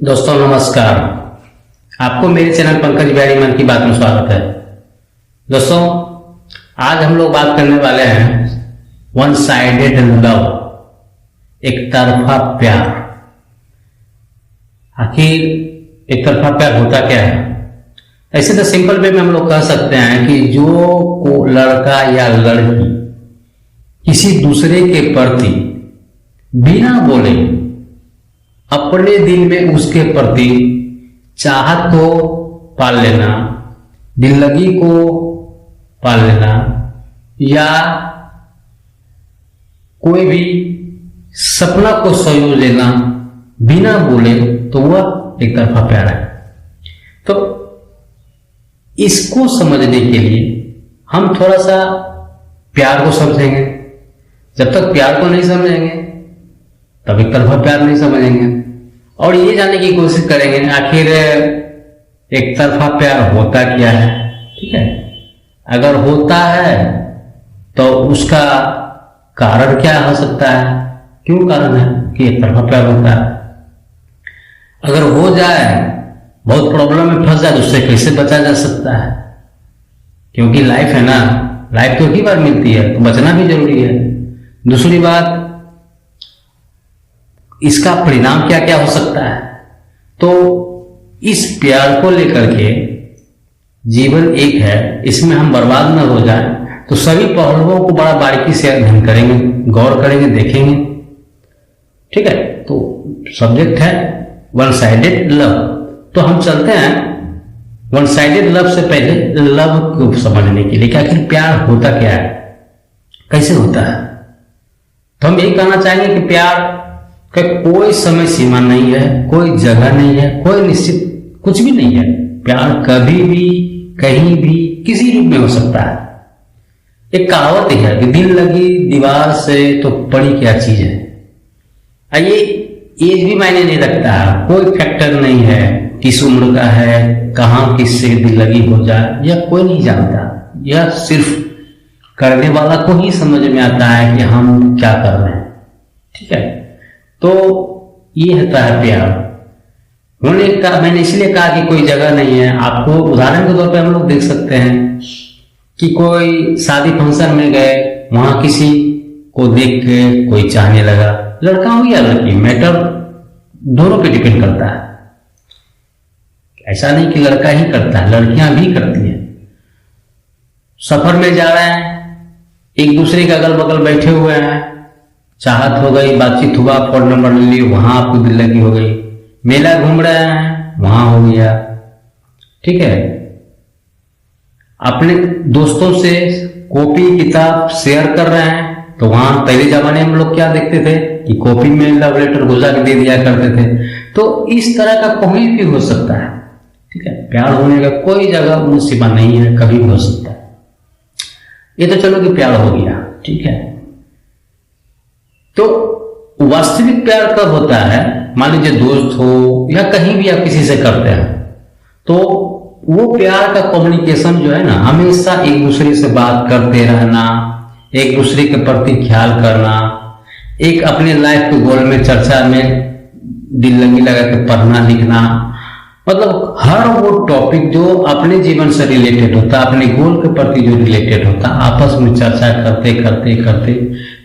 दोस्तों नमस्कार। आपको मेरे चैनल पंकज बिहारी मन की बात में स्वागत है। दोस्तों आज हम लोग बात करने वाले हैं वन साइडेड लव, एक तरफा प्यार। आखिर एक तरफा प्यार होता क्या है? ऐसे तो सिंपल वे में हम लोग कह सकते हैं कि जो को लड़का या लड़की किसी दूसरे के प्रति बिना बोले अपने दिल में उसके प्रति चाहत को पाल लेना, दिल लगी को पाल लेना, या कोई भी सपना को संजो लेना बिना बोले, तो वह एक तरफा प्यार है। तो इसको समझने के लिए हम थोड़ा सा प्यार को समझेंगे। जब तक प्यार को नहीं समझेंगे तब एक तरफा प्यार नहीं समझेंगे, और ये जानने की कोशिश करेंगे आखिर एक तरफा प्यार होता क्या है। ठीक है, अगर होता है तो उसका कारण क्या हो सकता है, क्यों कारण है कि एक तरफा प्यार होता है। अगर हो जाए, बहुत प्रॉब्लम में फंस जाए, तो उससे कैसे बचा जा सकता है, क्योंकि लाइफ है ना, लाइफ तो एक ही बार मिलती है, तो बचना भी जरूरी है। दूसरी बात, इसका परिणाम क्या क्या हो सकता है। तो इस प्यार को लेकर के जीवन एक है, इसमें हम बर्बाद न हो जाए, तो सभी पहलुओं को बड़ा बारीकी से अध्ययन करेंगे, गौर करेंगे, देखेंगे। ठीक है, तो सब्जेक्ट है वन साइडेड लव। तो हम चलते हैं वन साइडेड लव से पहले लव को समझने के लिए कि आखिर प्यार होता क्या है, कैसे होता है। तो हम यही कहना चाहेंगे कि प्यार का कोई समय सीमा नहीं है, कोई जगह नहीं है, कोई निश्चित कुछ भी नहीं है। प्यार कभी भी, कहीं भी, किसी रूप में हो सकता है। एक कहावत है कि दिल लगी दीवार से तो पड़ी क्या चीज है। ये एज भी मायने नहीं रखता, कोई फैक्टर नहीं है, किस उम्र का है, कहां किससे दिल लगी हो जाए, यह कोई नहीं जानता। यह सिर्फ करने वाला को ही समझ में आता है कि हम क्या कर रहे हैं। ठीक है, तो ये होता है प्यार होने का। मैंने इसलिए कहा कि कोई जगह नहीं है। आपको उदाहरण के तौर पे हम लोग देख सकते हैं कि कोई शादी फंक्शन में गए, वहां किसी को देख के कोई चाहने लगा, लड़का हो या लड़की, मैटर दोनों पे डिपेंड करता है। ऐसा नहीं कि लड़का ही करता है, लड़कियां भी करती हैं। सफर में जा रहे हैं, एक दूसरे के अगल बगल बैठे हुए हैं, चाहत हो गई, बातचीत हुआ, फोन नंबर ले ली, वहां आपको दिल लगी हो गई। मेला घूम रहे हैं, वहां हो गया। ठीक है, अपने दोस्तों से कॉपी किताब शेयर कर रहे हैं, तो वहां पहले जमाने में हम लोग क्या देखते थे कि कॉपी में लव लेटर घुसा के दे दिया करते थे। तो इस तरह का कोई भी हो सकता है। ठीक है, प्यार होने का कोई जगह सीमा नहीं है, कभी भी हो सकता है। ये तो चलो कि प्यार हो गया। ठीक है, तो वास्तविक प्यार कब होता है? मान लीजिए दोस्त हो या कहीं भी आप किसी से करते हैं, तो वो प्यार का कम्युनिकेशन जो है ना, हमेशा एक दूसरे से बात करते रहना, एक दूसरे के प्रति ख्याल करना, एक अपने लाइफ के गोल में चर्चा में दिल लगी लगा के पढ़ना लिखना, मतलब हर वो टॉपिक जो अपने जीवन से रिलेटेड होता, अपने गोल के प्रति जो रिलेटेड होता, आपस में चर्चा करते करते करते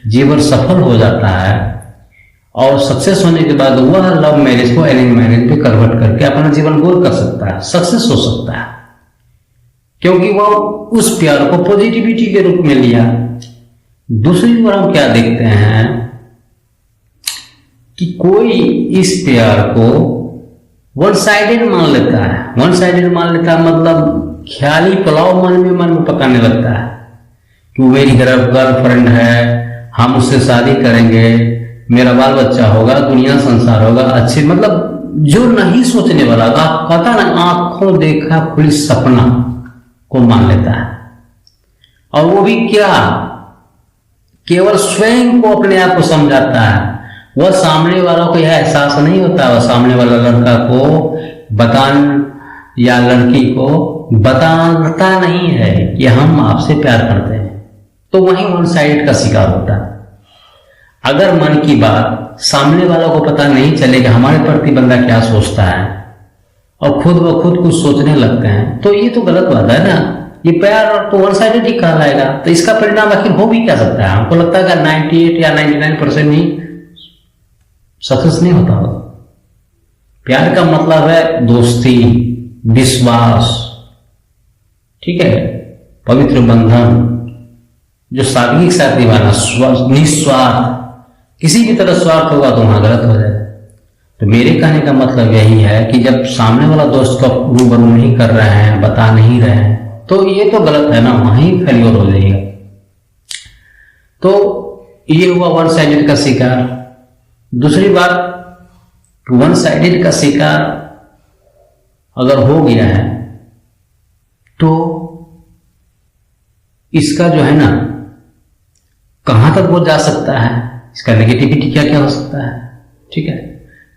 जीवन सफल हो जाता है। और सक्सेस होने के बाद वह लव मैरिज को अरेंज मैरिज पे कन्वर्ट करके अपना जीवन गोल कर सकता है, सक्सेस हो सकता है, क्योंकि वह उस प्यार को पॉजिटिविटी के रूप में लिया। दूसरी ओर हम क्या देखते हैं कि कोई इस प्यार को वन साइडेड मान लेता है। वन साइडेड मान लेता है मतलब ख्याली पुलाव मन में पकाने लगता है कि मेरी गर्लफ्रेंड है, हम उससे शादी करेंगे, मेरा बाल बच्चा होगा, दुनिया संसार होगा, अच्छे, मतलब जो नहीं सोचने वाला, आप कहता ना, आंखों देखा खुली सपना को मान लेता है। और वो भी क्या, केवल स्वयं को, अपने आप को समझाता है। वह सामने वालों को यह एहसास नहीं होता, वह सामने वाला लड़का को या लड़की को बताता नहीं है कि हम आपसे प्यार करते हैं, तो वही वन साइड का शिकार होता है। अगर मन की बात सामने वालों को पता नहीं चलेगा हमारे प्रति बंदा क्या सोचता है और खुद ब खुद कुछ सोचने लगते हैं, तो ये तो गलत बात है ना। ये प्यार तो वन साइडेड ही कहलाएगा। तो इसका परिणाम आखिर हो भी क्या सकता है? हमको लगता है कि 98 या 99% ही सक्सेस नहीं होता होगा। प्यार का मतलब है दोस्ती, विश्वास, ठीक है, पवित्र बंधन, जो सादगी के साथ निभाना, निस्वार्थ। किसी भी तरह स्वार्थ होगा तो वहां गलत हो जाएगा। तो मेरे कहने का मतलब यही है कि जब सामने वाला दोस्त को रूबरू नहीं कर रहे हैं, बता नहीं रहे हैं, तो ये तो गलत है ना, वहीं फेल्योर हो जाएगा। तो ये हुआ वन साइडेड का शिकार। दूसरी बात, वन साइडेड का शिकार अगर हो गया है तो इसका जो है ना, कहां तक वो जा सकता है, इसका नेगेटिविटी क्या क्या हो सकता है, ठीक है।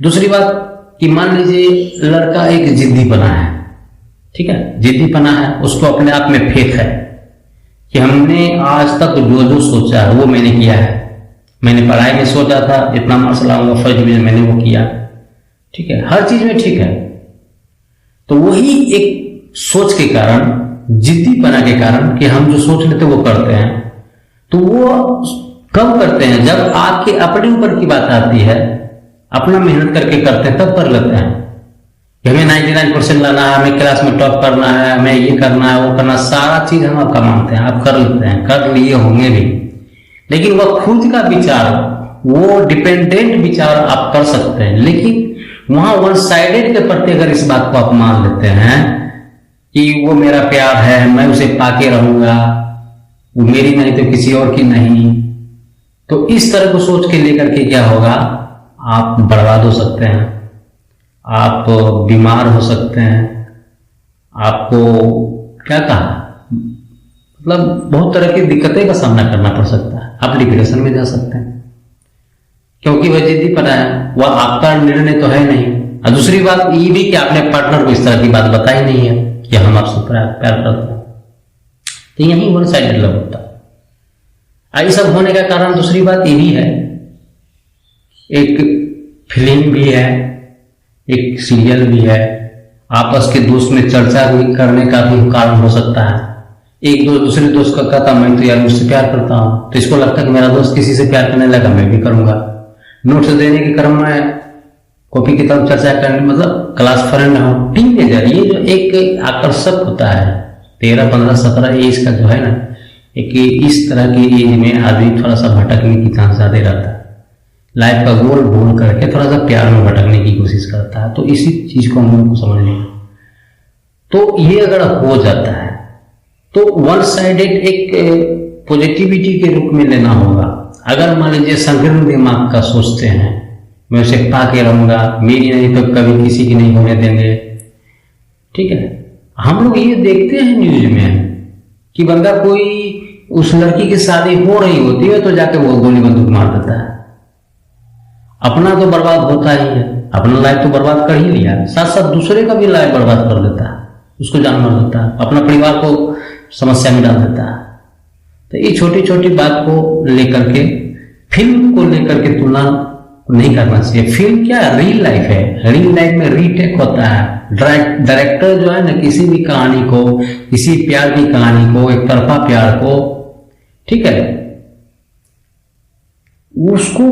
दूसरी बात कि मान लीजिए लड़का एक जिद्दी बना है, ठीक है, जिद्दी बना है, उसको अपने आप में फेथ है कि हमने आज तक जो जो सोचा है वो मैंने किया है। मैंने पढ़ाई में सोचा था इतना मार्क्स लाऊंगा, फर्स्ट डिवीजन, मैंने वो किया, ठीक है, हर चीज में ठीक है। तो वही एक सोच के कारण, जिद्दीपना के कारण कि हम जो सोच लेते वो करते हैं। तो वो कब करते हैं? जब आपके अपने ऊपर की बात आती है, अपना मेहनत करके करते हैं, तब कर लेते हैं कि हमें 99% लाना है, हमें क्लास में टॉप करना है, हमें ये करना है, वो करना, सारा चीज हम आपका मानते हैं, आप कर लेते हैं, कर लिए होंगे भी। लेकिन वह खुद का विचार, वो डिपेंडेंट विचार आप कर सकते हैं, लेकिन वहां वन साइडेड के प्रति अगर इस बात को आप मान लेते हैं कि वो मेरा प्यार है, मैं उसे पाके रहूंगा, वो मेरी नहीं तो किसी और की नहीं, तो इस तरह को सोच के लेकर के क्या होगा, आप बर्बाद हो सकते हैं, आप बीमार हो सकते हैं, आपको क्या कहा, मतलब बहुत तरह की दिक्कतें का सामना करना पड़ सकता है, आप डिप्रेशन में जा सकते हैं, क्योंकि वह जिद्दी पना है, वह आपका निर्णय तो है नहीं। और दूसरी बात ये भी कि आपने पार्टनर को इस तरह की बात बताई नहीं है कि हम आपसे प्यार करते हैं, तो यही वन साइडेड लव होता है। ये सब होने का कारण दूसरी बात ये भी है, एक फिल्म भी है, एक सीरियल भी है, आपस के दोस्त में चर्चा भी करने का भी कारण हो सकता है। एक दोस्त दूसरे दोस्त का कहता मैं तो यार मुझसे प्यार करता हूं, तो इसको लगता है कि मेरा दोस्त किसी से प्यार करने लगा, मैं भी करूंगा। नोट्स देने के क्रम में कॉपी की तरफ चर्चा करने, मतलब क्लास फ्रेंड हो, टीनेजर, ये जो एक आकर्षक होता है 13, 15, 17 एज का जो है ना, एक इस तरह की एज में आदमी थोड़ा सा भटकने की चांस ज्यादा रहता है, लाइफ का गोल भूल करके थोड़ा सा प्यार में भटकने की कोशिश करता है। तो इसी चीज को हम लोग को समझने, तो ये अगर हो जाता है तो वन साइडेड एक पॉजिटिविटी के रूप में लेना होगा। अगर मान लीजिए संकीर्ण दिमाग का सोचते हैं, मैं उसे पाके रहूंगा, मेरी नहीं तो कभी किसी की नहीं होने देंगे, ठीक है। हम लोग ये देखते हैं न्यूज में कि बंदा कोई उस लड़की की शादी हो रही होती है तो जाके वो गोली बंदूक मार देता है। अपना तो बर्बाद होता ही है, अपना लाइफ तो बर्बाद कर ही लिया, साथ साथ दूसरे का भी लाइफ बर्बाद कर देता है, उसको जान मार देता है, अपना परिवार को समस्या में डाल देता है। तो ये छोटी छोटी बात को लेकर के, फिल्म को लेकर के तुलना नहीं करना चाहिए। फिल्म क्या रियल लाइफ है, रियल लाइफ में रीटेक होता है। डायरेक्टर जो है ना, किसी भी कहानी को, किसी प्यार की कहानी को, एक तरफा प्यार को, ठीक है, उसको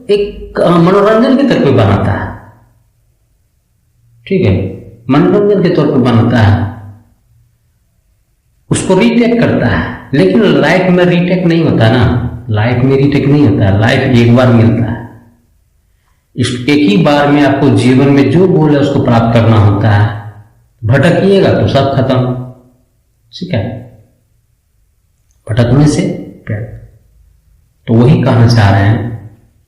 एक मनोरंजन के तौर पे बनाता है, ठीक है, मनोरंजन के तौर पे बनाता है, उसको रीटेक करता है। लेकिन लाइफ में रीटेक नहीं होता ना, लाइफ में रीटेक नहीं होता है, लाइफ एक बार मिलता है। एक ही बार में आपको जीवन में जो गोल है उसको प्राप्त करना होता है। भटकिएगा तो सब खत्म, ठीक है, भटकने से प्यार। तो वही कहना चाह रहे हैं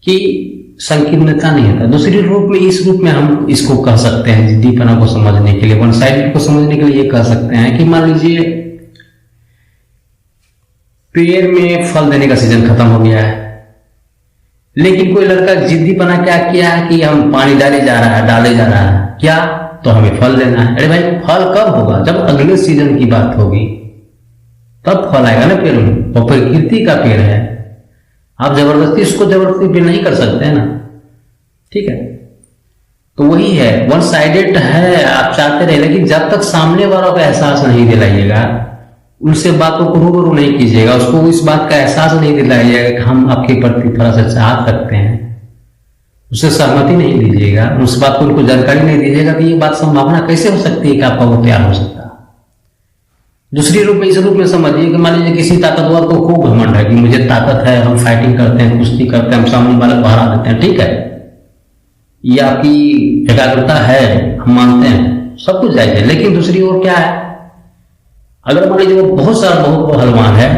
कि संकीर्णता नहीं होता। दूसरी रूप में, इस रूप में हम इसको कह सकते हैं, जिद्दीपना को समझने के लिए, वन साइडेड को समझने के लिए ये कह सकते हैं कि मान लीजिए पेड़ में फल देने का सीजन खत्म हो गया है, लेकिन कोई लड़का जिद्दीपना क्या किया है कि हम पानी डाले जा रहा है, क्या, तो हमें फल लेना है। अरे भाई, फल कब होगा? जब अगले सीजन की बात होगी तब फल आएगा ना पेड़ में, वो प्रकृति का पेड़ है, आप जबरदस्ती उसको जबरदस्ती भी नहीं कर सकते हैं ना, ठीक है। तो वही है, वन साइडेड है, आप चाहते रहे, लेकिन जब तक सामने वालों का एहसास नहीं दिलाइएगा, उनसे बातों को रूबरू नहीं कीजिएगा, उसको इस बात का एहसास नहीं दिलाइएगा कि हम आपके प्रति थोड़ा सा चाहत रखते हैं, उससे सहमति नहीं दीजिएगा, उस बात को उनको जानकारी नहीं दीजिएगा, तो ये बात संभावना कैसे हो सकती है कि आपका वो प्यार हो सकता है। दूसरी रूप में, इस रूप में समझिए कि मान लीजिए किसी ताकतवर को खूब घमंड है कि मुझे ताकत है, हम फाइटिंग करते हैं, कुश्ती करते हैं, हम सामने वाले को हरा देते हैं, ठीक है, ये आपकी एकाग्रता है, हम मानते हैं, सब कुछ जायज है। लेकिन दूसरी ओर क्या है, अगर मान लीजिए वो बहुत पहलवान है,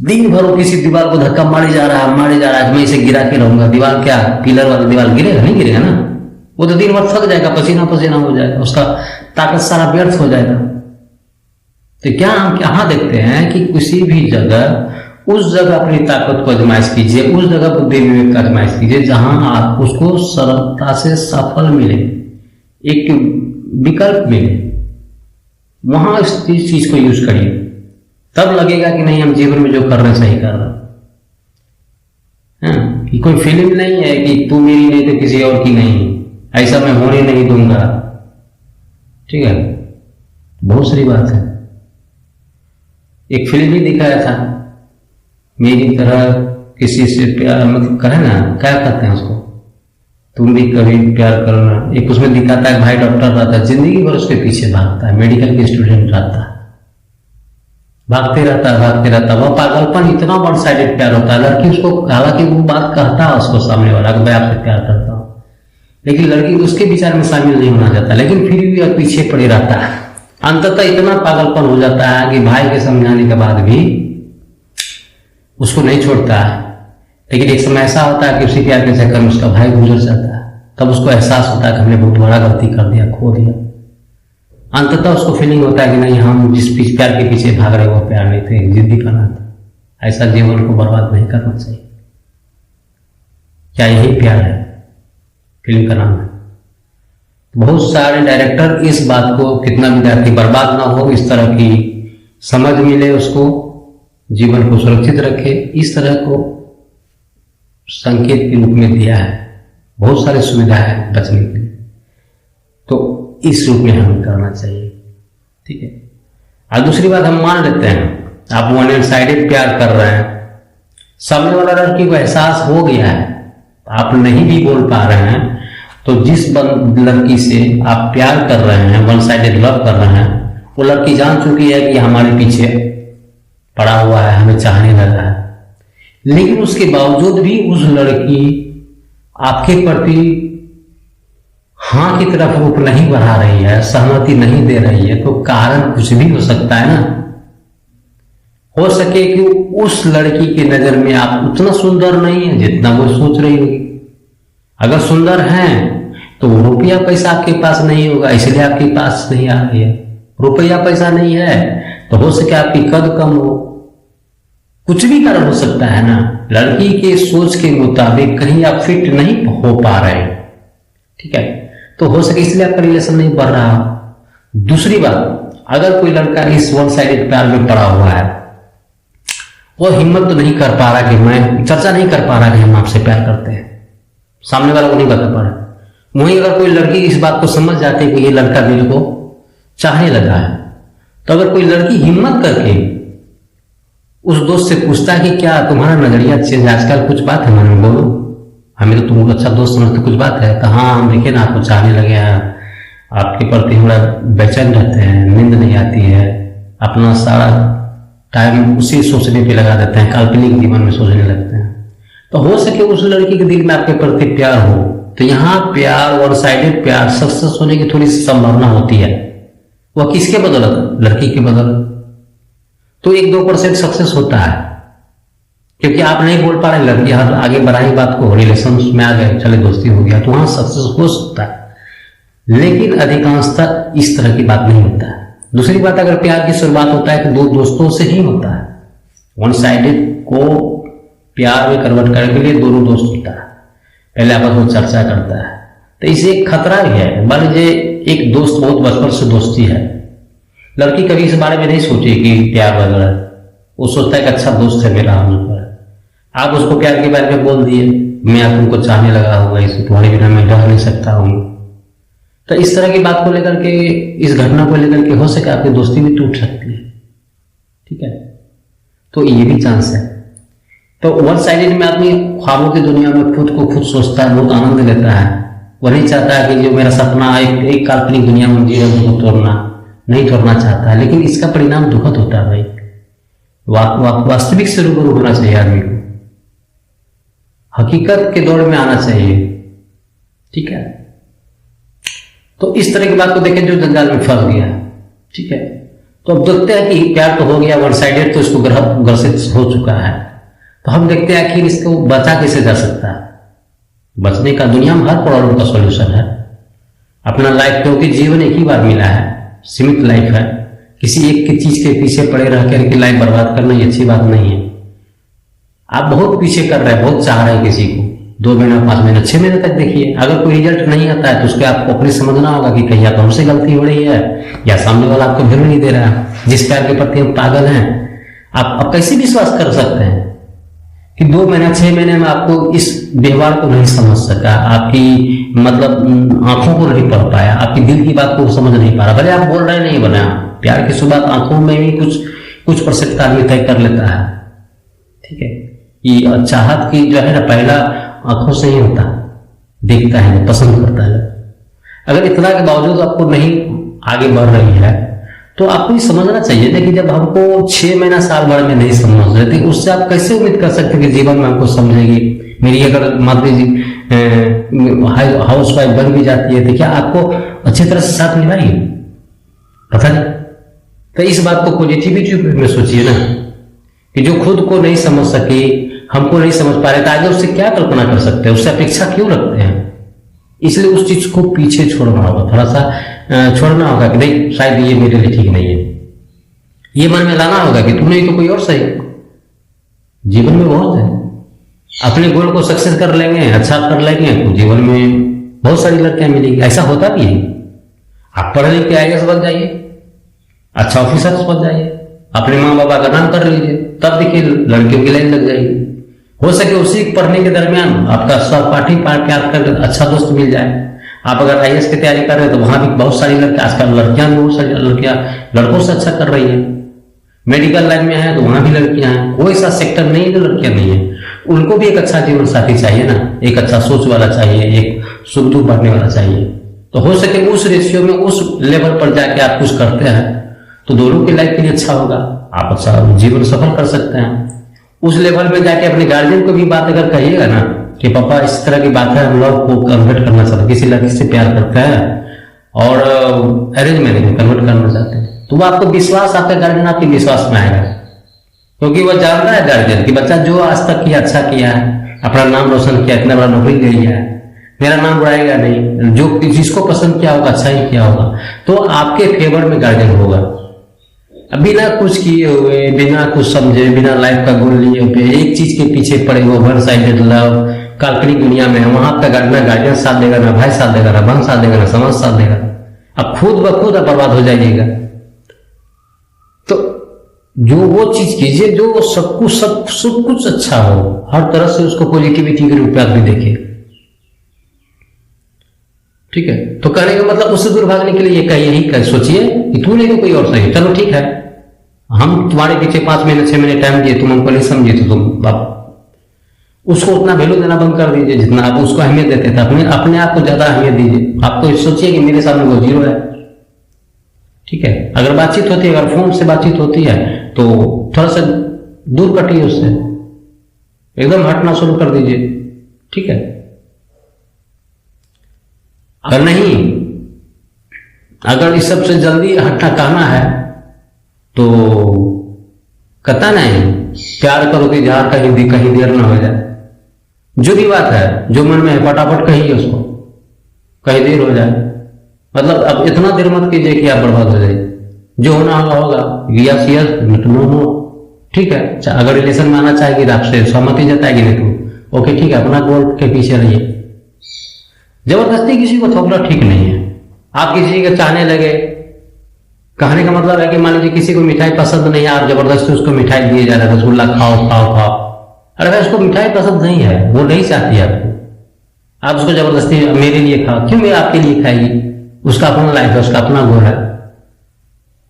दिन भर वो किसी दीवार को धक्का मारे जा रहा है, मैं इसे गिरा के रहूंगा, दीवार क्या पिलर वाली दीवार गिरेगा, नहीं गिरेगा ना, वो तो दिन भर थक जाएगा, पसीना पसीना हो जाएगा, उसका ताकत सारा व्यर्थ हो जाएगा। तो क्या हम यहाँ देखते हैं कि किसी भी जगह, उस जगह अपनी ताकत को आजमाइश कीजिए, उस जगह बुद्धि विवेक का आजमाइश कीजिए जहां आप उसको सरलता से सफल मिले, एक विकल्प मिले, वहां इस चीज को यूज करिए, तब लगेगा कि नहीं हम जीवन में जो कर रहे हैं सही कर रहे हैं। कि कोई फिल्म नहीं है कि तू मेरी नहीं तो किसी और की नहीं, ऐसा मैं होने नहीं दूंगा, ठीक है, बहुत सारी बात है। एक फिल्म ही दिखाया था, मेरी तरह किसी से प्यार, मतलब कहे ना, क्या कहते हैं उसको, तुम भी कभी प्यार करना। एक उसमें दिखाता है भाई डॉक्टर रहता है, जिंदगी भर उसके पीछे भागता है, मेडिकल के स्टूडेंट रहता है, भागते रहता है। वह पागलपन, इतना वन साइडेड प्यार होता है। लड़की उसको, हालांकि वो बात कहता है उसको सामने वाला कि मैं आपसे प्यार करता हूं, लेकिन लड़की उसके विचार में शामिल नहीं होना चाहता, लेकिन फिर भी वह पीछे पड़े रहता है। अंततः इतना पागलपन हो जाता है कि भाई के समझाने के बाद भी उसको नहीं छोड़ता है। लेकिन एक समय ऐसा होता है कि उसी प्यार के चक्कर में उसका भाई गुजर जाता है, तब उसको एहसास होता है कि हमने बहुत बड़ा गलती कर दिया, खो दिया। अंततः उसको फीलिंग होता है कि नहीं, हम जिस प्यार के पीछे भाग रहे वो प्यार नहीं थे, जिद्दी करना था। ऐसा जीवन को बर्बाद नहीं करना चाहिए। क्या यही प्यार है? फिल्म का नाम है। बहुत सारे डायरेक्टर इस बात को, कितना विद्यार्थी बर्बाद ना हो, इस तरह की समझ मिले उसको, जीवन को सुरक्षित रखे, इस तरह को संकेत के रूप में दिया है। बहुत सारी सुविधा है बचने के लिए, तो इस रूप में हमें करना चाहिए, ठीक है। और दूसरी बात, हम मान लेते हैं आप वन साइडेड प्यार कर रहे हैं, सामने वाला लड़की को एहसास हो गया है, आप नहीं भी बोल पा रहे हैं, तो जिस लड़की से आप प्यार कर रहे हैं, वन साइडेड लव कर रहे हैं, वो लड़की जान चुकी है कि हमारे पीछे पड़ा हुआ है, हमें चाहने लगा है, लेकिन उसके बावजूद भी उस लड़की आपके प्रति हाँ की तरफ रुख नहीं बढ़ा रही है, सहमति नहीं दे रही है, तो कारण कुछ भी हो सकता है ना। हो सके कि उस लड़की के नजर में आप उतना सुंदर नहीं है जितना वो सोच रही होगी। अगर सुंदर हैं तो रुपया पैसा आपके पास नहीं होगा, इसलिए आपके पास नहीं आ रही है। रुपया पैसा नहीं है तो हो सके आपकी कद कम हो, कुछ भी कारण हो सकता है ना। लड़की के सोच के मुताबिक कहीं आप फिट नहीं हो पा रहे, ठीक है, तो हो सके इसलिए आपका रिलेशन नहीं बढ़ रहा। दूसरी बात, अगर कोई लड़का इस वन साइडेड प्यार में पड़ा हुआ है, वो हिम्मत तो नहीं कर पा रहा कि मैं चर्चा नहीं कर पा रहा कि हम आपसे प्यार करते हैं, सामने वाला को नहीं बता पा रहा। वहीं अगर कोई लड़की इस बात को समझ जाती है कि ये लड़का मेरे को चाहने लगा है, तो अगर कोई लड़की हिम्मत करके उस दोस्त से पूछता है कि क्या तुम्हारा नजरिया चेंज, आजकल कुछ बात है मन में, बोलो, हमें तो तुमको अच्छा दोस्त समझते, कुछ बात है, तो हाँ हम देखे ना आपको चाहने लगे हैं, आपके प्रति थोड़ा बेचैन रहते हैं, नींद नहीं आती है, अपना सारा टाइम उसी सोचने पे लगा देते हैं, काल्पनिक जीवन में सोचने लगते हैं, तो हो सके उस लड़की के दिल में आपके प्रति प्यार हो। तो यहाँ प्यार, वन साइडेड प्यार सक्सेस होने की थोड़ी सी संभावना होती है। वह किसके बदौलत? लड़की के बदौलत। तो 1-2% सक्सेस होता है, क्योंकि आप नहीं बोल पा रहे, लड़की हाथ आगे बढ़ाई बात को, रिलेशन में आ गए, चले दोस्ती हो गया, तो वहां सक्सेस हो सकता है। लेकिन अधिकांशतः इस तरह की बात नहीं होता है। दूसरी बात, अगर प्यार की शुरुआत होता है तो 2 दोस्तों से ही होता है। वन साइडेड को प्यार में कन्वर्ट करने के लिए दोनों दोस्त होता है, पहले आपस में चर्चा करता है, तो इसे एक खतरा भी है। मान लीजिए एक दोस्त बहुत बचपन से दोस्ती है, लड़की कभी इस बारे में नहीं सोची कि प्यार वगैरह, वो सोचता है कि अच्छा दोस्त है मेरा, आप उसको प्यार के बारे में बोल दिए, मैं आप तुमको चाहने लगा हुआ, इसे तुम्हारे बिना मैं रह नहीं सकता हूँ। तो इस तरह की बात को लेकर के, इस घटना को लेकर के हो सके आपकी दोस्ती भी टूट सकती है। ठीक है, तो ये भी चांस है। तो वन साइडेड में आदमी ख्वाबों की दुनिया में खुद को खुद सोचता है, बहुत आनंद लेता है। वो नहीं चाहता है कि जो मेरा सपना एक काल्पनिक दुनिया में जी रहा हूँ तोड़ना नहीं तोड़ना चाहता है, लेकिन इसका परिणाम दुखद होता है भाई। वास्तविक से रूबरू होना चाहिए आदमी को, हकीकत के दौर में आना चाहिए। ठीक है, तो इस तरह की बात को देखें जो जंजाल में फंस गया। ठीक है, तो अब देखते हैं कि प्यार तो हो गया वन साइडेड, तो इसको ग्रसित हो चुका है। तो हम देखते हैं कि इसको बचा कैसे जा सकता है। बचने का दुनिया में हर प्रॉब्लम का सॉल्यूशन है अपना लाइफ, क्योंकि जीवन एक ही बार मिला है, सीमित लाइफ है। किसी एक की चीज के पीछे पड़े रह करके लाइफ बर्बाद करना ये अच्छी बात नहीं है। आप बहुत पीछे कर रहे हैं, बहुत चाह रहे हैं किसी को, 2 महीना 5 महीना 6 महीने तक देखिए, अगर कोई रिजल्ट नहीं आता है तो उसके आपको अपने समझना होगा कि कहीं आप हमसे गलती हो रही है या सामने वाला आपको वैल्यू नहीं दे रहा है। जिस प्यार के प्रति हम पागल हैं, आप कैसे विश्वास कर सकते हैं कि 2 महीना 6 महीने में आपको इस व्यवहार को नहीं समझ सका, आपकी मतलब आंखों को नहीं पढ़ पाया, आपकी दिल की बात को समझ नहीं पा रहा। भले आप बोल रहे नहीं बना, प्यार की शुरुआत आंखों में भी कुछ % का आदमी तय कर लेता है। ठीक है, ये चाहत की जो है ना पहला आंखों से ही होता है, देखता है, पसंद करता है। अगर इतना के बावजूद आपको नहीं आगे बढ़ रही है तो आपको ये समझना चाहिए ना कि जब हमको 6 महीना साल भर में नहीं समझ रहे थे, उससे आप कैसे उम्मीद कर सकते कि जीवन में हमको समझेगी। मेरी अगर माता जी हाउस वाइफ बन भी जाती है तो क्या आपको अच्छी तरह से साथ निभाएगी? पता नहीं। तो इस बात को पॉजिटिविटी में सोचिए ना कि जो खुद को नहीं समझ सकी, हमको नहीं समझ पा रहे तो आगे उससे क्या कल्पना कर सकते हैं, उससे अपेक्षा क्यों रखते हैं। इसलिए उस चीज को पीछे छोड़ना होगा, थोड़ा सा छोड़ना होगा कि नहीं शायद ये मेरे लिए ठीक नहीं है। ये मन में लाना होगा कि तू नहीं तो कोई और सही। जीवन में बहुत है, अपने गोल को सक्सेस कर लेंगे, अच्छा कर लेंगे तो जीवन में बहुत सारी लड़कियां मिलेंगी। ऐसा होता भी है। आप पढ़ लिख के IAS बन जाइए, अच्छा ऑफिसर बन जाइए, अपने माँ बाबा का नाम कर लीजिए, तब देखिए लड़कियों की लाइन लग जाएगी। हो सके उसी पढ़ने के दरमियान आपका सहपाठी प्यार कर अच्छा दोस्त मिल जाए। आप अगर IAS की तैयारी कर रहे हैं तो वहां भी बहुत सारी लड़कियां, आजकल लड़कियां भी बहुत सारी लड़कियां लड़कों से अच्छा कर रही है। मेडिकल लाइन में है तो वहां भी लड़कियां हैं। कोई ऐसा सेक्टर नहीं है जो लड़कियां नहीं है। उनको भी एक अच्छा जीवन साथी चाहिए ना, एक अच्छा सोच वाला चाहिए, एक सुख दुख बांटने वाला चाहिए। तो हो सके उस रेशियो में, उस लेवल पर जाके आप कुछ करते हैं तो दोनों की लाइफ के लिए अच्छा होगा, आप अच्छा जीवन सफल कर सकते हैं। उस लेवल में जाके अपने गार्जियन को भी बात अगर कहिएगा ना कि पापा इस तरह की बात है, हम लव को कन्वर्ट करना चाहते हैं, किसी लड़की से प्यार करते हैं और अरेंज मैरिज में कन्वर्ट करना चाहते हैं, तो वो आपको विश्वास, आपका गार्जियन आपके विश्वास में आएगा, क्योंकि वह जानता है गार्जियन कि बच्चा जो आज तक किया अच्छा किया है, अपना नाम रोशन किया, इतना बड़ा नौकरी ले लिया है, मेरा नाम बुलाएगा नहीं, जो जिसको पसंद किया होगा अच्छा ही किया होगा, तो आपके फेवर में गार्जियन होगा। बिना कुछ किए हुए, बिना कुछ समझे, बिना लाइफ का गोल लिए हुए, एक चीज के पीछे पड़े हुए, वन साइडेड लव, काल्पनिक दुनिया में है, वहां आपका ना गार्जियन साथ देगा, ना भाई साथ देगा, ना बहन साथ देगा, ना समाज साथ देगा, अब खुद ब खुद बर्बाद हो जाइएगा। तो जो वो चीज कीजिए जो सब कुछ अच्छा हो, हर तरह से उसको पॉजिटिविटी के रूप में आदमी देखे। ठीक है, तो कहने का मतलब उससे दूर भागने के लिए यही सोचिए कि तू नहीं तो कोई और सही। चलो ठीक है, हम तुम्हारे पीछे 5 महीने 6 महीने टाइम दिए, तुम हमको नहीं समझे तो तुम आप उसको उतना वैल्यू देना बंद कर दीजिए जितना आप उसको अहमियत देते थे। अपने आप को ज्यादा अहमियत दीजिए। आप तो सोचिए कि मेरे सामने वो 0 है। ठीक है, अगर बातचीत होती है, अगर फोन से बातचीत होती है तो थोड़ा सा दूर कटिए उससे, एकदम हटना शुरू कर दीजिए। ठीक है, अगर नहीं, अगर इस सबसे जल्दी हटना कहना है तो कहता नहीं प्यार करो कि जहां कहीं देर ना हो जाए। जो भी बात है, जो मन में है फटाफट कहिए उसको, कहीं देर हो जाए। मतलब अब इतना देर मत कीजिए कि आप बर्बाद हो जाइए। जो होना होगा, यस यस, नो नो। ठीक है, अगर रिलेशन में आना चाहेगी तो आपसे सहमति जताएगी, नहीं तो ओके ठीक है, अपना गोल के पीछे रहिए। जबरदस्ती किसी को थोपना ठीक नहीं है। आप किसी के चाहने लगे, कहने का मतलब है कि मान लीजिए किसी को मिठाई पसंद नहीं है, आप जबरदस्ती उसको मिठाई दिए जा रहे हैं, रसगुल्ला खाओ खाओ खाओ, अरे भाई उसको मिठाई पसंद नहीं है, वो नहीं चाहती आपको, आप उसको जबरदस्ती मेरे लिए खाओ, क्यों मैं आपके लिए खाएगी? उसका अपना लाइफ है, उसका अपना गोल है।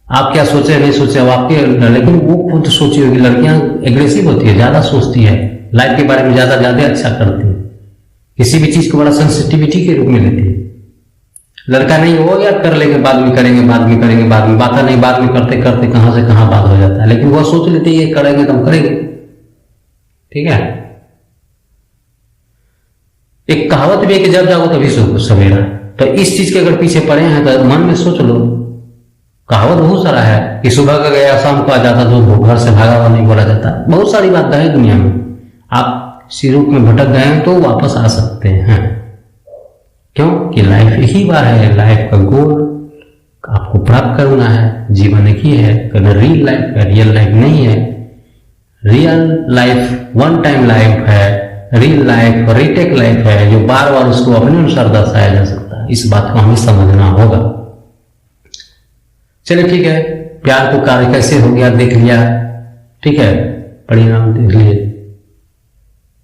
आप क्या सोचे नहीं सोचे वो आपके, लेकिन वो खुद सोची होगी। लड़कियां एग्रेसिव होती है, ज्यादा सोचती है, लाइफ के बारे में ज्यादा अच्छा करती है, किसी भी चीज को बड़ा सेंसिटिविटी के रूप में लेती है। लड़का नहीं हो यार कर लेंगे, बाद में करेंगे, बाद में करेंगे, बाद में, बात नहीं, बाद में करते करते कहां से कहां बात हो जाता है। लेकिन वो सोच लेते ये करेंगे तो हम करेंगे, ठीक है। एक कहावत भी है कि जब जाओ तभी सवेरा। तो इस चीज के अगर पीछे पड़े हैं तो मन में सोच लो। कहावत बहुत सारा है कि सुबह का गया शाम को आ जाता, जो घर से भागा हुआ नहीं बोला जाता। बहुत सारी बातें है दुनिया में। आप किसी रूप में भटक गए हैं तो वापस आ सकते हैं, क्यों कि लाइफ एक ही बार है, लाइफ का गोल आपको प्राप्त करना है, जीवन एक ही है। रियल लाइफ है, रियल लाइफ नहीं है। Real life one time life है, रियल लाइफ रीटेक लाइफ है, जो बार बार उसको अपने अनुसार दर्शाया जा सकता है। इस बात को हमें समझना होगा। चलिए ठीक है, प्यार को कार्य कैसे हो गया देख लिया, ठीक है, परिणाम देख लिए,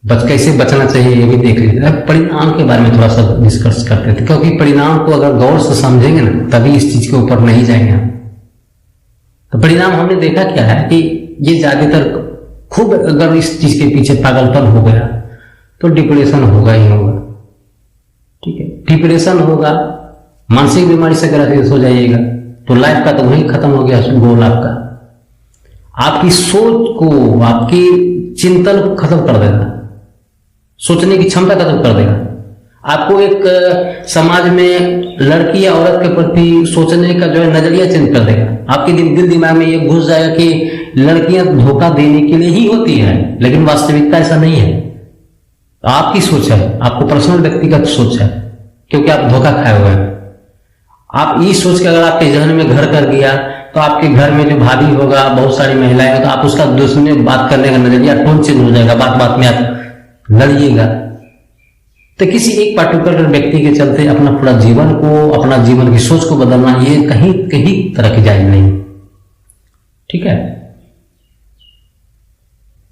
कैसे बचना चाहिए ये भी देख लिया। अब परिणाम के बारे में थोड़ा सा डिस्कस करते थे, क्योंकि परिणाम को अगर गौर से समझेंगे ना तभी इस चीज के ऊपर नहीं जाएंगे हम। तो परिणाम हमने देखा क्या है कि ये ज्यादातर खूब अगर इस चीज के पीछे पागलपन हो गया तो डिप्रेशन होगा ही होगा, ठीक है। डिप्रेशन होगा, मानसिक बीमारी से ग्रसित हो जाइएगा तो लाइफ का तो वहीं खत्म हो गया गोल आपका। आपकी सोच को, आपकी चिंतन को खत्म कर देगा, सोचने की क्षमता खत्म कर देगा। आपको एक समाज में लड़की या औरत के प्रति सोचने का जो है नजरिया चेंज कर देगा। आपके दिल दिमाग में ये घुस जाएगा कि लड़कियां धोखा देने के लिए ही होती है, लेकिन वास्तविकता ऐसा नहीं है। आपकी सोच है, आपको पर्सनल व्यक्तिगत सोच है, क्योंकि आप धोखा खाए हुए हैं। आप ये सोच के अगर आपके जहन में घर कर गया तो आपके घर में जो भाभी होगा, बहुत सारी महिलाएं, तो आप उसका दूसरे बात करने का नजरिया टोन चेंज हो जाएगा, बात बात में आप लड़िएगा। तो किसी एक पार्टिकुलर व्यक्ति के चलते अपना पूरा जीवन को, अपना जीवन की सोच को बदलना, ये कहीं कहीं तरह की जायज नहीं, ठीक है।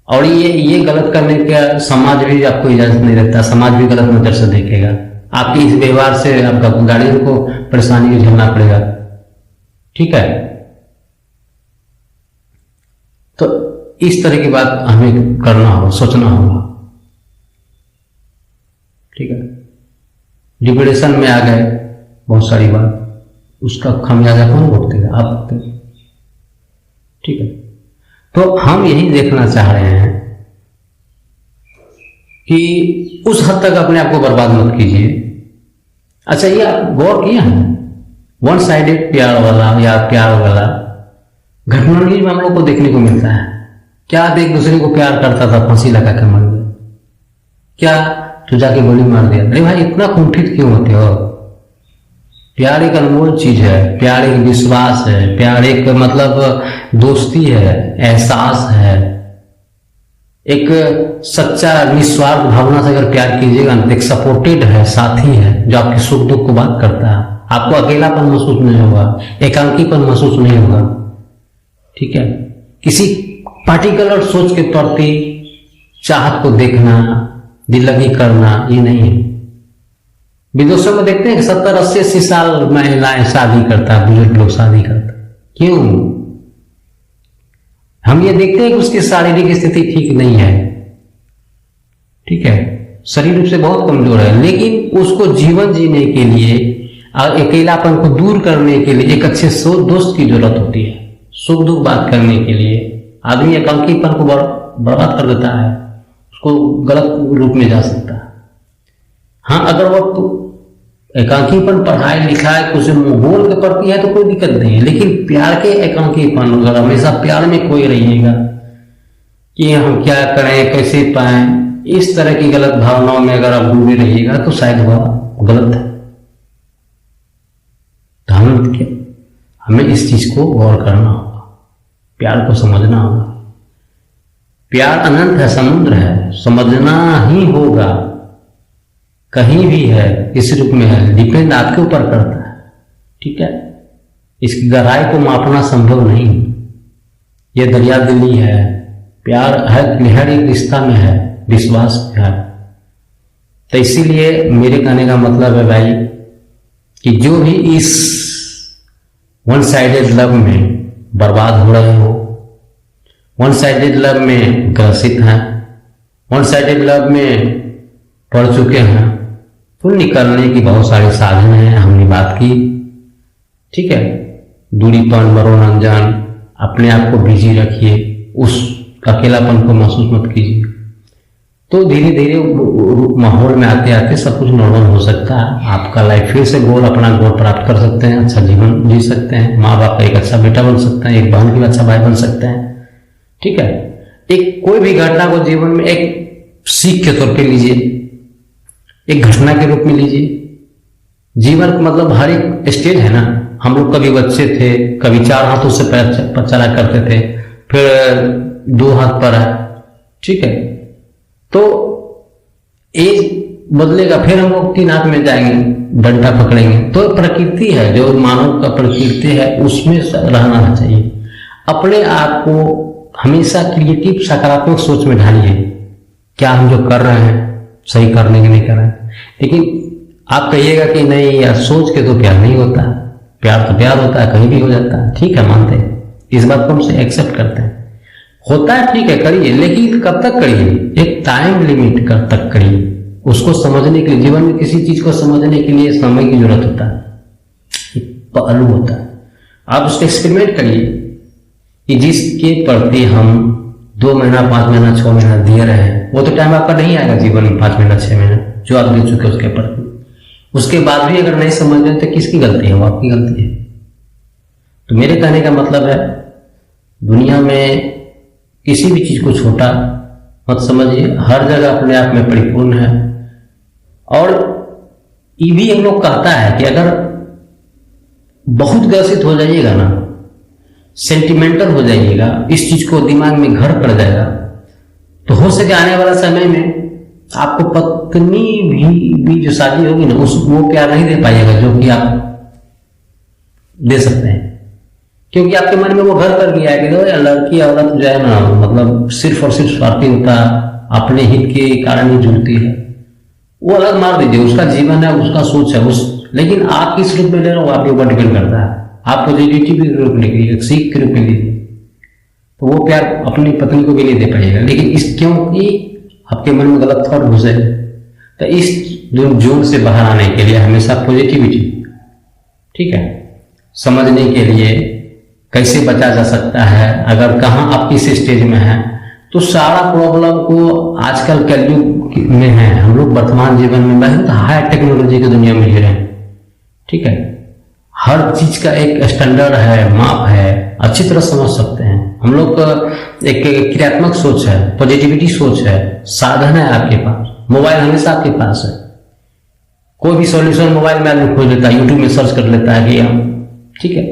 और ये गलत करने का समाज भी आपको इजाजत नहीं देता, समाज भी गलत नजर से देखेगा। आपके इस व्यवहार से आपका गार्डियन को परेशानी झेलना पड़ेगा, ठीक है। तो इस तरह की बात हमें करना होगा, सोचना होगा, ठीक है। डिप्रेशन में आ गए, बहुत सारी बात, उसका खामियाजा कौन भुगतेगा? आप भुगतेंगे, ठीक है। तो हम यही देखना चाह रहे हैं कि उस हद तक अपने आप को बर्बाद मत कीजिए। अच्छा, ये आप गौर किया है, वन साइडेड प्यार वाला या प्यार वाला घटना भी हम लोग को देखने को मिलता है। क्या एक दूसरे को प्यार करता था, फांसी लगा कर मर गया, क्या तो जाके गोली मार दिया। अरे भाई इतना कुंठित क्यों होते हो? प्यार एक अनमोल चीज है, प्यार एक विश्वास है, प्यार एक मतलब दोस्ती है, एहसास है, एक सच्चा निस्वार्थ भावना से अगर प्यार कीजिएगा तो एक सपोर्टेड है, साथी है जो आपके सुख दुख को बात करता है। आपको अकेलापन महसूस नहीं होगा, एकांकीपन महसूस नहीं होगा, ठीक है। किसी पार्टिकुलर सोच के प्रति चाहत को देखना, दिल लगी करना, ये नहीं है। विदेशों में देखते हैं कि 70-80 साल महिलाएं शादी करता है, बुजुर्ग लोग शादी करता है। क्यों? हम ये देखते हैं कि उसकी शारीरिक स्थिति ठीक नहीं है, ठीक है, शरीर रूप से बहुत कमजोर है, लेकिन उसको जीवन जीने के लिए और अकेलापन को दूर करने के लिए एक अच्छे दोस्त की जरूरत होती है। सुख दुख बात करने के लिए आदमी एकांकीपन को बर्बाद कर देता है, उसको गलत रूप में जा सकता है। हाँ, अगर वो एकांकीपन पढ़ाई लिखाई कुछ गोल के प्रति है तो कोई दिक्कत नहीं है, लेकिन प्यार के एकांकीपन, अगर हमेशा प्यार में खोए रहिएगा कि हम क्या करें, कैसे पाएं, इस तरह की गलत भावनाओं में अगर आप डूबे रहिएगा तो शायद वह गलत है। तो हमें इस चीज को गौर करना होगा, प्यार को समझना होगा। प्यार अनंत है, समुद्र है, समझना ही होगा। कहीं भी है, किस रूप में है, डिपेंड आपके ऊपर करता है, ठीक है। इसकी गहराई को मापना संभव नहीं। ये दरिया दिली है, प्यार हर एक रिश्ता में है, विश्वास है। तो इसीलिए मेरे कहने का मतलब है भाई कि जो भी इस वन साइडेड लव में बर्बाद हो रहे हो, वन साइडेड लव में ग्रसित हैं, वन साइडेड लव में पड़ चुके हैं, तो निकलने की बहुत सारे साधन हैं, हमने बात की। ठीक है, दूरीपन, मनोरंजन, अपने आप को बिजी रखिए, उस अकेलापन को महसूस मत कीजिए। तो धीरे धीरे माहौल में आते आते सब कुछ नॉर्मल हो सकता है। आपका लाइफ फिर से अपना गोल प्राप्त कर सकते हैं, अच्छा जीवन जी सकते हैं, माँ बाप का एक अच्छा बेटा बन सकते हैं, एक बहन की अच्छा भाई बन सकते हैं। ठीक है, एक कोई भी घटना को जीवन में एक सीख के तौर पे लीजिए, एक घटना के रूप में लीजिए। जीवन मतलब हर एक स्टेज है ना। हम लोग कभी बच्चे थे, कभी 4 हाथों से पैर चला करते थे, फिर 2 हाथ पर है। ठीक है, तो एज बदलेगा, फिर हम लोग 3 हाथ में जाएंगे, डंडा पकड़ेंगे। तो प्रकृति है, जो मानव का प्रकृति है, उसमें रहना चाहिए। अपने आप को हमेशा क्रिएटिव सकारात्मक सोच में ढालिए, क्या हम जो कर रहे हैं सही करने के नहीं कर रहे हैं। लेकिन आप कहिएगा कि नहीं यार, सोच के तो प्यार नहीं होता, प्यार तो प्यार होता है, कहीं भी हो जाता है। ठीक है, मानते हैं, इस बात को हमसे एक्सेप्ट करते हैं, होता है, ठीक है, करिए, लेकिन कब तक करिए? एक टाइम लिमिट कर तक करिए। उसको समझने के लिए, जीवन में किसी चीज को समझने के लिए समय की जरूरत होता है, एक पहलू होता है। आप उसको एक्सपेरिमेंट करिए कि जिसके प्रति हम 2 महीना, 5 महीना, 6 महीना दिए रहे हैं, वो तो टाइम आपका नहीं आएगा जीवन में 5 महीना, 6 महीना जो आप दे चुके उसके प्रति। उसके बाद भी अगर नहीं समझ रहे तो किसकी गलती है? वो आपकी गलती है। तो मेरे कहने का मतलब है, दुनिया में किसी भी चीज को छोटा मत समझिए, हर जगह अपने आप में परिपूर्ण है। और ये भी हम लोग कहता है कि अगर बहुत ग्रसित हो जाइएगा ना, सेंटिमेंटल हो जाइएगा, इस चीज को दिमाग में घर पड़ जाएगा, तो हो सके आने वाला समय में आपको पत्नी भी जो शादी होगी ना, वो प्यार नहीं दे पाइएगा जो कि आप दे सकते हैं। क्योंकि आपके मन में वो घर कर गया है कि लड़की औरत जो है ना, मतलब सिर्फ और सिर्फ स्वार्थी होता, अपने हित के कारण ही जुड़ती है। वो अलग मार दीजिए, उसका जीवन है, उसका सोच है, लेकिन आप किस रूप में ले रहे हो आपके ऊपर डिपेंड करता है। आप पॉजिटिविटी के रूप में लीजिए, सीख के रूप में लीजिए, तो वो प्यार अपनी पत्नी को भी नहीं दे पाइएगा। लेकिन क्योंकि आपके मन में गलत थॉट घुसे, तो इस जोन से बाहर आने के लिए हमेशा पॉजिटिविटी, ठीक है, समझने के लिए कैसे बचा जा सकता है, अगर कहाँ आप किस स्टेज में हैं, तो सारा प्रॉब्लम को आजकल कलयुग में है। हम लोग वर्तमान जीवन में बहुत हाई टेक्नोलॉजी की दुनिया में जी रहे हैं। ठीक है, हर चीज का एक स्टैंडर्ड है, माप है, अच्छी तरह समझ सकते हैं। हम लोग का एक क्रियात्मक सोच है, पॉजिटिविटी सोच है, साधन है आपके पास, मोबाइल हमेशा आपके पास है। कोई भी सॉल्यूशन मोबाइल में आदमी खोज लेता है, यूट्यूब में सर्च कर लेता है कि हम, ठीक है।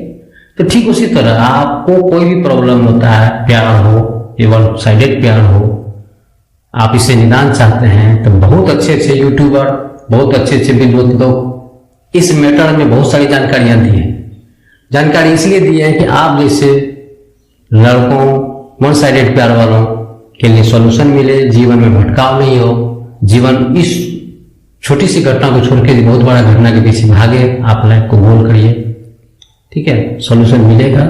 तो ठीक उसी तरह आपको कोई भी प्रॉब्लम होता है, प्यार हो, वन साइडेड प्यार हो, आप इसे निदान चाहते हैं, तो बहुत अच्छे अच्छे यूट्यूबर, बहुत अच्छे अच्छे विद्वान लोग इस मैटर में बहुत सारी जानकारियां दी हैं। जानकारी इसलिए दी है कि आप जैसे लड़कों, वन साइडेड प्यार वालों के लिए सॉल्यूशन मिले, जीवन में भटकाव नहीं हो, जीवन इस छोटी सी घटना को छोड़ के बहुत बड़ा घटना के पीछे भागे, आप लाइफ को गोल करिए। ठीक है, सॉल्यूशन मिलेगा।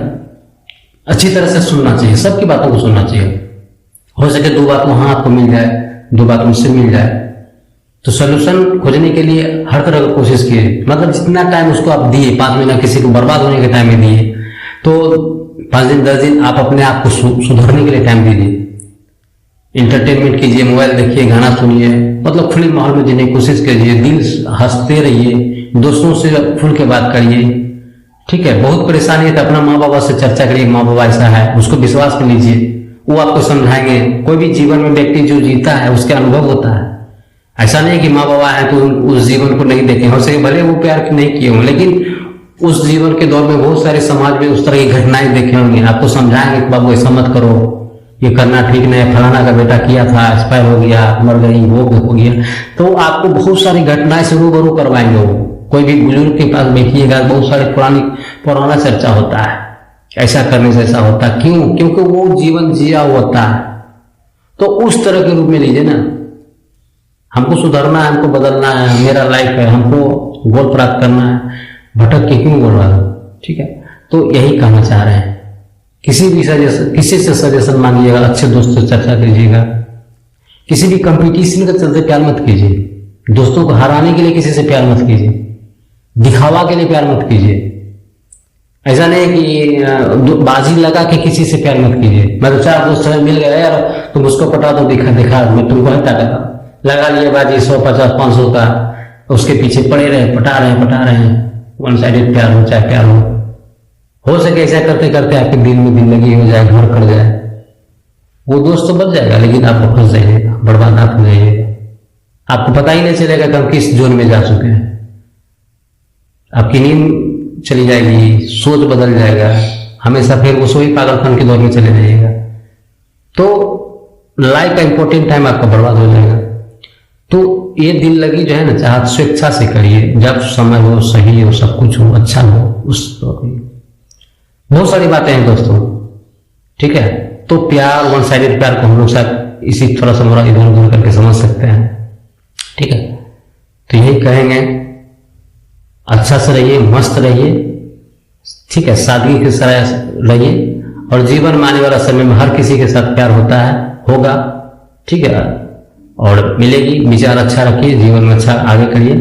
अच्छी तरह से सुनना चाहिए, सबकी बातों को सुनना चाहिए। हो सके 2 बात वहां आपको मिल जाए, 2 बात उनसे मिल जाए, तो सॉल्यूशन खोजने के लिए हर तरह की कोशिश कीजिए। मतलब जितना टाइम उसको आप दिए, 5 महीना किसी को बर्बाद होने के टाइम में दिए, तो 5 दिन 10 दिन आप अपने आप को सुधारने के लिए टाइम दीजिए। इंटरटेनमेंट कीजिए, मोबाइल देखिए, गाना सुनिए, मतलब खुले माहौल में जीने की कोशिश कीजिए, दिल हंसते रहिए, दोस्तों से खुल के बात करिए। ठीक है, बहुत परेशानी है तो अपना माँ बाबा से चर्चा करिए, माँ बाबा ऐसा है, उसको विश्वास में लीजिए, वो आपको समझाएंगे। कोई भी जीवन में व्यक्ति जो जीता है उसके अनुभव होता है। ऐसा नहीं कि माँ बाबा है तो उस जीवन को नहीं देखें, हो सके भले वो प्यार नहीं किए हों, लेकिन उस जीवन के दौर में बहुत सारे समाज में उस तरह की घटनाएं देखे होंगे, आपको समझाएंगे कि बाबू ऐसा मत करो, ये करना ठीक नहीं, फलाना का बेटा किया था, एक्सपायर हो गया, मर गई, वो हो गया। तो आपको बहुत सारी घटनाएं से रूबरू करवाएंगे। वो कोई भी बुजुर्ग के पास बैठिएगा, बहुत सारे पुराना चर्चा होता है, ऐसा करने से ऐसा होता है। क्यों? क्योंकि वो जीवन जिया होता है, तो उस तरह के रूप में लीजिए ना। हमको सुधरना है, हमको बदलना है, मेरा लाइफ है, हमको गोल प्राप्त करना है, भटक के क्यों बोल रहा है? ठीक है, तो यही कहना चाह रहे हैं। किसी से सजेशन मांगिएगा, अच्छे दोस्त से चर्चा कीजिएगा। किसी भी कंपटीशन के चलते प्यार मत कीजिए। दोस्तों को हराने के लिए किसी से प्यार मत कीजिए, दिखावा के लिए प्यार मत कीजिए। ऐसा नहीं कि बाजी लगा के किसी से प्यार मत कीजिए। मैं तो 4 दोस्त मिल गया यार, तुम उसको पटा दो, दिखा मैं तुमको है ताकत, लगा लिए बाजी 150-500 का, उसके पीछे पड़े रहे, पटा रहे हैं। वन साइडेड प्यार हो चाहे प्यार हो सके ऐसा करते करते आपके दिल में जिंदगी हो जाए, घर कर जाए, वो दोस्त तो बच जाएगा, लेकिन आप फंस जाइएगा, बर्बाद आप हो जाइएगा। आपको पता ही नहीं चलेगा कि हम किस जोन में जा चुके हैं। आपकी नींद चली जाएगी, सोच बदल जाएगा, हमेशा फिर उस वही पागलपन के दौर में चले जाइएगा। तो लाइफ का इंपॉर्टेंट टाइम आपका बर्बाद हो जाएगा। तो ये दिल लगी जो है ना, चाहे स्वेच्छा से करिए, जब समय हो, सही हो, सब कुछ हो, अच्छा हो, उस दौर में बहुत सारी बातें हैं दोस्तों। ठीक है, तो प्यार, वन साइडेड प्यार को हम लोग शायद इसी थोड़ा सा मोरा इधर उधर करके समझ सकते हैं। ठीक है, तो यही कहेंगे, अच्छा से रहिए, मस्त रहिए। ठीक है, सादगी के साथ रहिए, और जीवन में आने वाला समय में हर किसी के साथ प्यार होता है, होगा। ठीक है, और मिलेगी। विचार अच्छा रखिए, जीवन में अच्छा आगे करिए।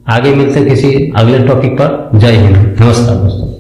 आगे मिलते किसी अगले टॉपिक पर। जय हिंद, नमस्कार दोस्तों।